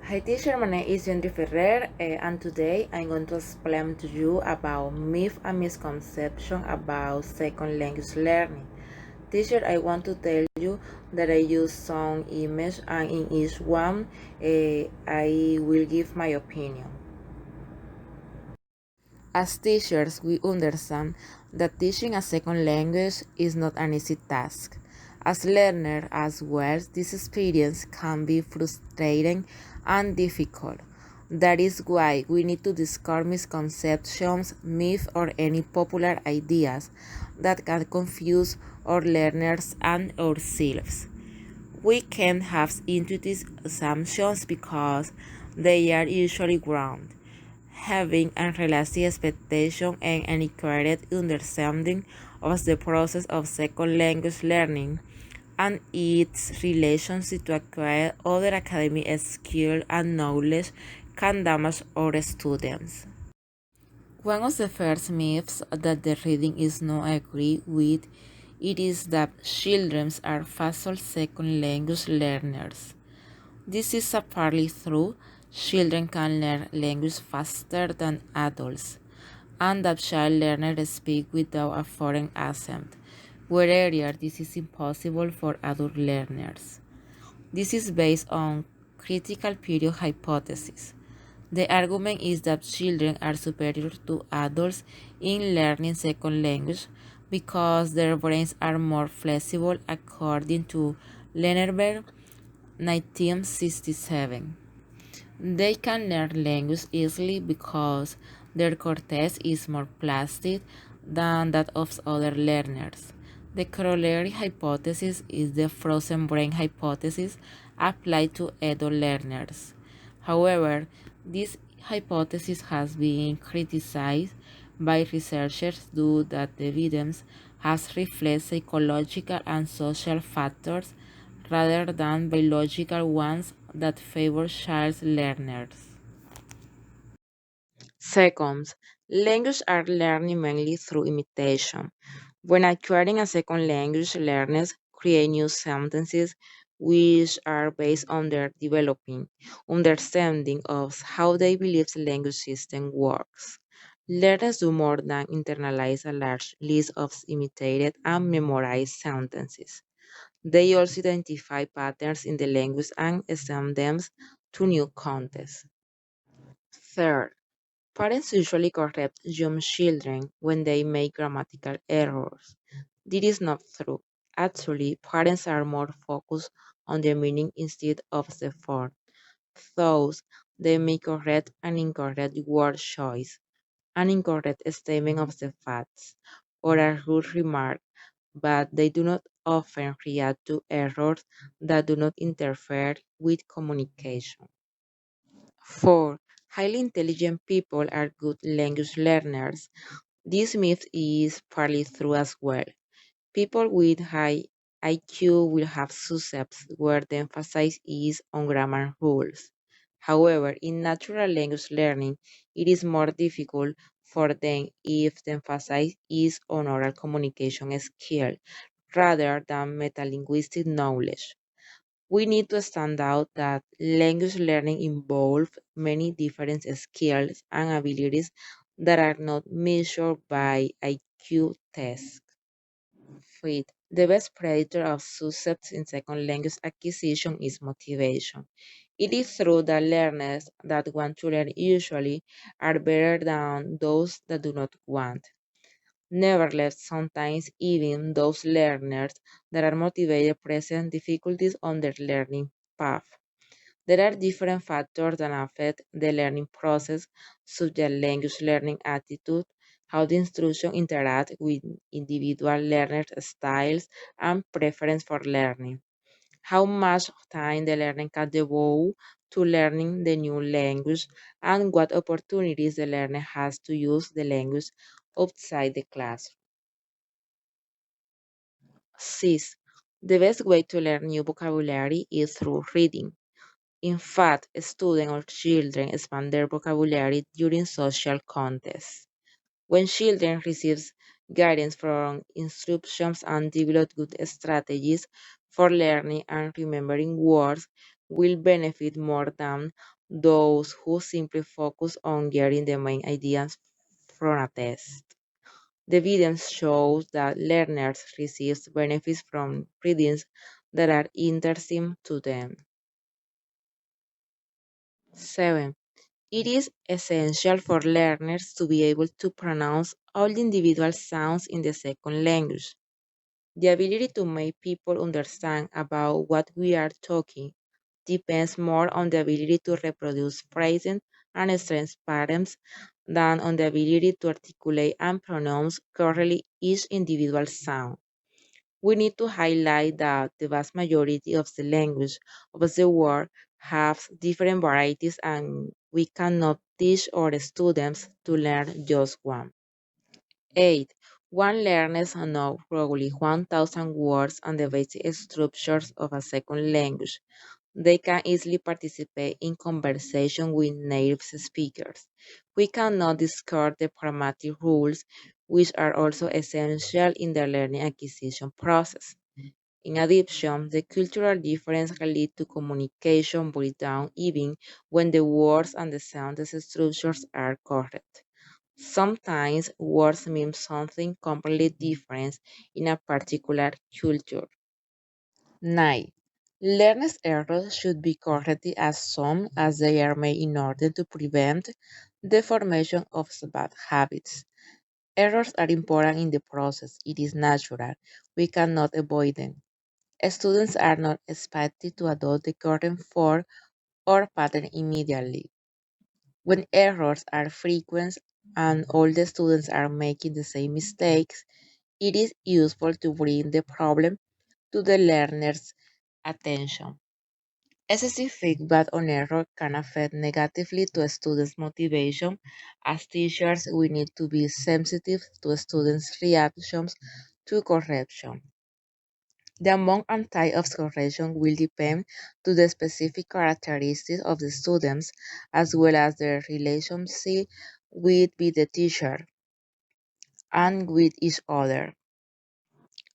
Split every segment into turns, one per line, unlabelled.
Hi teacher, my name is Jenny Ferrer and today I'm going to explain to you about myth and misconception about second language learning. Teacher, I want to tell you that I use some image and in each one I will give my opinion. As teachers, we understand that teaching a second language is not an easy task. As learners as well, this experience can be frustrating and difficult. That is why we need to discard misconceptions, myths, or any popular ideas that can confuse our learners and ourselves. We can have intuitive assumptions because they are usually grounded having unrealistic expectation and an incorrect understanding of the process of second language learning and its relationship to acquire other academic skills and knowledge can damage our students. One of the first myths that the reading is not agree with it is that children are facile second language learners. This is partly true. Children can learn language faster than adults, and that child learners speak without a foreign accent, whereas this is impossible for adult learners. This is based on critical period hypothesis. The argument is that children are superior to adults in learning second language because their brains are more flexible according to Lennerberg 1967. They can learn language easily because their cortex is more plastic than that of other learners. The corollary hypothesis is the frozen brain hypothesis applied to adult learners. However, this hypothesis has been criticized by researchers due that the evidence has reflected psychological and social factors rather than biological ones that favor child learners. Second, language are learning mainly through imitation. When acquiring a second language, learners create new sentences which are based on their developing understanding of how they believe the language system works. Learners do more than internalize a large list of imitated and memorized sentences. They also identify patterns in the language and extend them to new contexts. Third, parents usually correct young children when they make grammatical errors. This is not true. Actually, parents are more focused on the meaning instead of the form. Thus, they may correct an incorrect word choice, an incorrect statement of the facts, or a rude remark, but they do not often react to errors that do not interfere with communication. 4. Highly intelligent people are good language learners. This myth is partly true as well. People with high IQ will have success where the emphasis is on grammar rules. However, in natural language learning, it is more difficult for them if the emphasis is on oral communication skill rather than metalinguistic knowledge. We need to stand out that language learning involves many different skills and abilities that are not measured by IQ tests. Fifth, the best predictor of success in second language acquisition is motivation. It is true that learners that want to learn usually are better than those that do not want. Nevertheless, sometimes even those learners that are motivated present difficulties on their learning path. There are different factors that affect the learning process, such as language learning attitude, how the instruction interacts with individual learner styles and preference for learning, how much time the learner can devote to learning the new language, and what opportunities the learner has to use the language outside the classroom. Sixth, the best way to learn new vocabulary is through reading. In fact, students or children expand their vocabulary during social contests. When children receive guidance from instructions and develop good strategies for learning and remembering words, will benefit more than those who simply focus on getting the main ideas from a test. The evidence shows that learners receive benefits from readings that are interesting to them. 7. It is essential for learners to be able to pronounce all the individual sounds in the second language. The ability to make people understand about what we are talking depends more on the ability to reproduce phrases and stress patterns than on the ability to articulate and pronounce correctly each individual sound. We need to highlight that the vast majority of the language of the world have different varieties and we cannot teach our students to learn just one. 8. One learns know roughly 1,000 words and the basic structures of a second language. They can easily participate in conversation with native speakers. We cannot discard the pragmatic rules, which are also essential in the learning acquisition process. In addition, the cultural difference can lead to communication breakdown even when the words and the sentence structures are correct. Sometimes words mean something completely different in a particular culture. 9. Learners' errors should be corrected as soon as they are made in order to prevent the formation of bad habits. Errors are important in the process. It is natural. We cannot avoid them. Students are not expected to adopt the current form or pattern immediately. When errors are frequent and all the students are making the same mistakes, it is useful to bring the problem to the learner's attention. Excessive feedback on error can affect negatively to a student's motivation. As teachers, we need to be sensitive to students' reactions to correction. The amount and type of correction will depend to the specific characteristics of the students as well as their relationship with the teacher and with each other.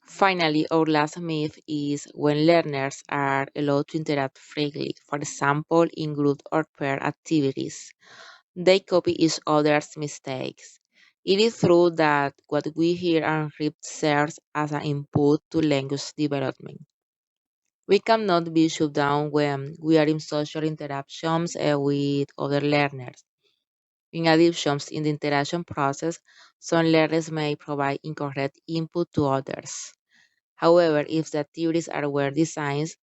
Finally, our last myth is when learners are allowed to interact freely, for example, in group or pair activities. They copy each other's mistakes. It is true that what we hear and read serves as an input to language development. We cannot be shut down when we are in social interactions with other learners. In addition, in the interaction process, some learners may provide incorrect input to others. However, if the activities are well designed,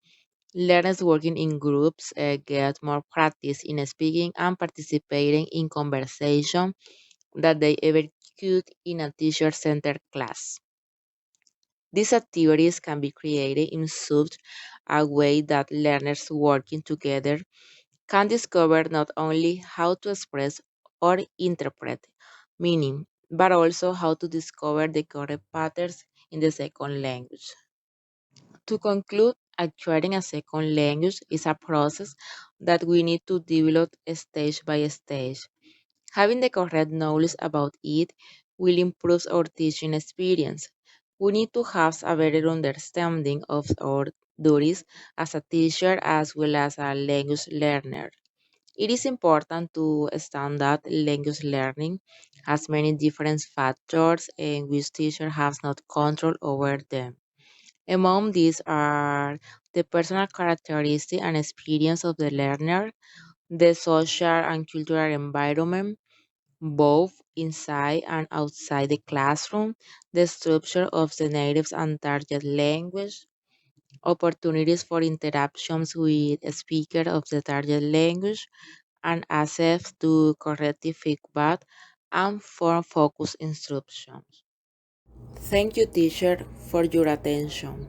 learners working in groups get more practice in speaking and participating in conversation that they ever could in a teacher-centered class. These activities can be created in such a way that learners working together can discover not only how to express or interpret meaning, but also how to discover the correct patterns in the second language. To conclude, acquiring a second language is a process that we need to develop stage by stage. Having the correct knowledge about it will improve our teaching experience. We need to have a better understanding of our duties as a teacher as well as a language learner. It is important to understand that language learning has many different factors and which teacher has not control over them. Among these are the personal characteristics and experience of the learner, the social and cultural environment, both inside and outside the classroom, the structure of the native and target language, opportunities for interactions with speakers of the target language, and access to corrective feedback and for focused instructions. Thank you, teacher, for your attention.